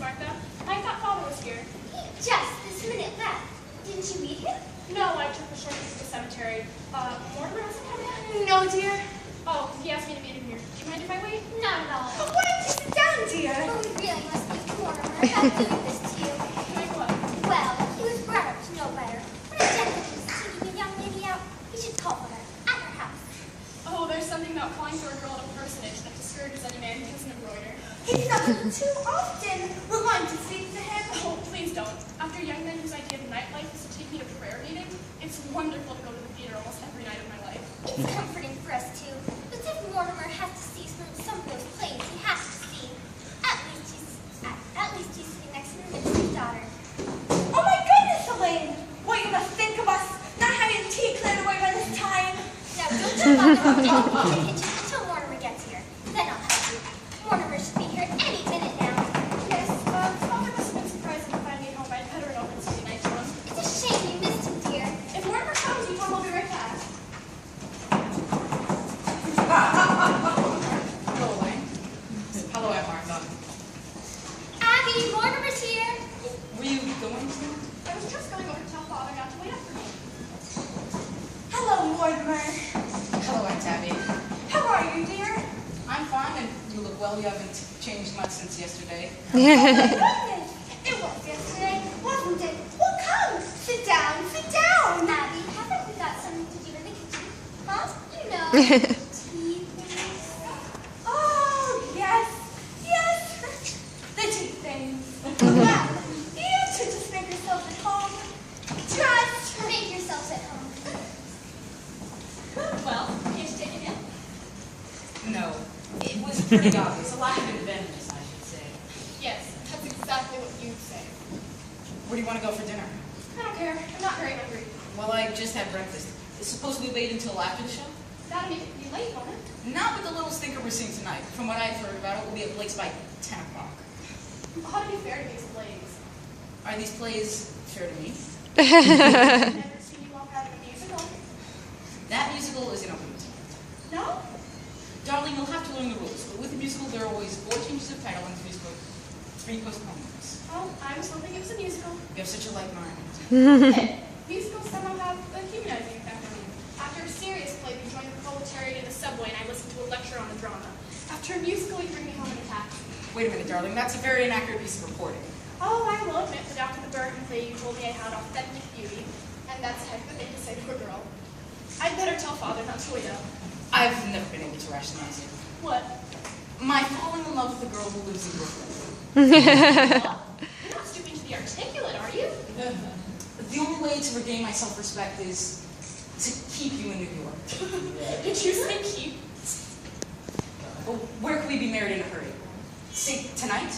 Martha. I thought Father was here. He just this minute left. Didn't you meet him? No, I took the shortcut to the cemetery. Mortimer hasn't come in? No, dear. Oh, he asked me to meet him here. Do you mind if I wait? Not at all. Why don't you sit down, dear? Oh, we really must be Mortimer about doing this to you. Like what? Well, he was brought up to know better. When a gentleman is taking a young lady out, he should call for her at her house. Oh, there's something about calling for a girl at a personage that discourages any man who doesn't embroider. He's not here too often. We're going to speak to him. Oh, please don't. After young men whose idea of nightlife is to take me to prayer meeting, it's wonderful to go to the theater almost every night of my life. It's comforting for us, too. But if Mortimer has to see some of those plays he has to see, at least he's sitting next to his daughter. Oh my goodness, Elaine! What you must think of us not having tea cleared away by this time. Now, don't you bother about the kitchen until Mortimer gets here. Then I'll help you. Mortimer should be here any minute now. Yes, Father must have been surprised to find me at home. I'd better it open Sunday night to him. It's a shame you missed him, dear. If Mortimer comes, you tell him I'll be right back. Hello, Elaine. Hello, Aunt Martha. Abby, Mortimer's here. Were you going to? I was just going over to tell Father not to wait up for me. Hello, Mortimer. Hello, Aunt Tabby. How are you, dear? I'm fine, and you look well. You haven't changed much since yesterday. Oh my goodness! It was yesterday, wasn't it? Well, come, sit down, sit down. Abby, haven't we got something to do in the kitchen? Huh? You know, tea things. Oh, yes, yes. The tea things. Well, you two just make yourselves at home. Just Make yourselves at home. Well, can't you take it in? No, it was pretty obvious. A lack of inventiveness, I should say. Yes, that's exactly what you'd say. Where do you want to go for dinner? I don't care. I'm not very hungry. Well, I just had breakfast. Suppose we wait until after the show? That'll make it be late, won't it? Not with the little stinker we're seeing tonight. From what I've heard about it, we'll be at Blake's by 10 o'clock. How to be fair to these plays? Are these plays fair to me? I've never seen you walk out of a musical. That musical is an open No? Darling, you'll have to learn the rules. But with a musical, there are always 4 changes of title and 3 postponements. Oh, I was hoping it was a musical. You have such a like mind. Hey, musicals somehow have a humanizing effect on me. After a serious play, we joined the proletariat in the subway and I listened to a lecture on the drama. After a musical, we bring me home in a taxi. Wait a minute, darling. That's a very inaccurate piece of reporting. Oh, I will admit that after the Bergen play, you told me I had authentic beauty. And that's a heck of a thing to say to a girl. I'd better tell Father not to wait up. I've never been able to rationalize it. What? My falling in love with a girl who lives in Brooklyn. You're not stooping to the articulate, are you? The only way to regain my self-respect is to keep you in New York. Did you say keep? Well, where can we be married in a hurry? Say, tonight?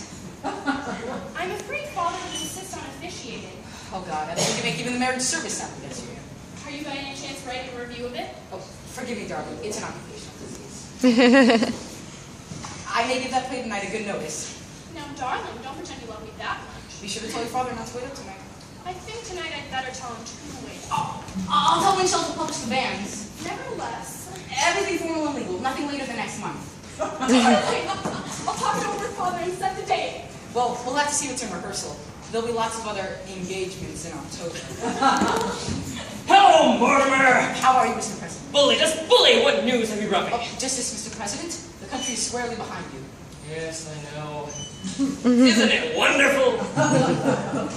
I'm afraid Father would insist on officiating. Oh, God. I think you make even the marriage service sound against you. Are you by any chance writing a review of it? Oh, forgive me, darling. It's an occupational disease. I may give that play tonight a good notice. Now, darling, don't pretend you love me that much. Be sure to tell your father not to wait up tonight. I think tonight I'd better tell him to wait. Oh, I'll tell Michelle to publish the bans. Nevertheless, Everything formal and legal. Nothing later than next month. I'll talk it over with Father and set the date. Well, we'll have to see what's in rehearsal. There'll be lots of other engagements in October. Hello, Mortimer! How are you, Mr. President? Bully, just bully! What news have you brought me? Oh, Justice, Mr. President, the country is squarely behind you. Yes, I know. Isn't it wonderful?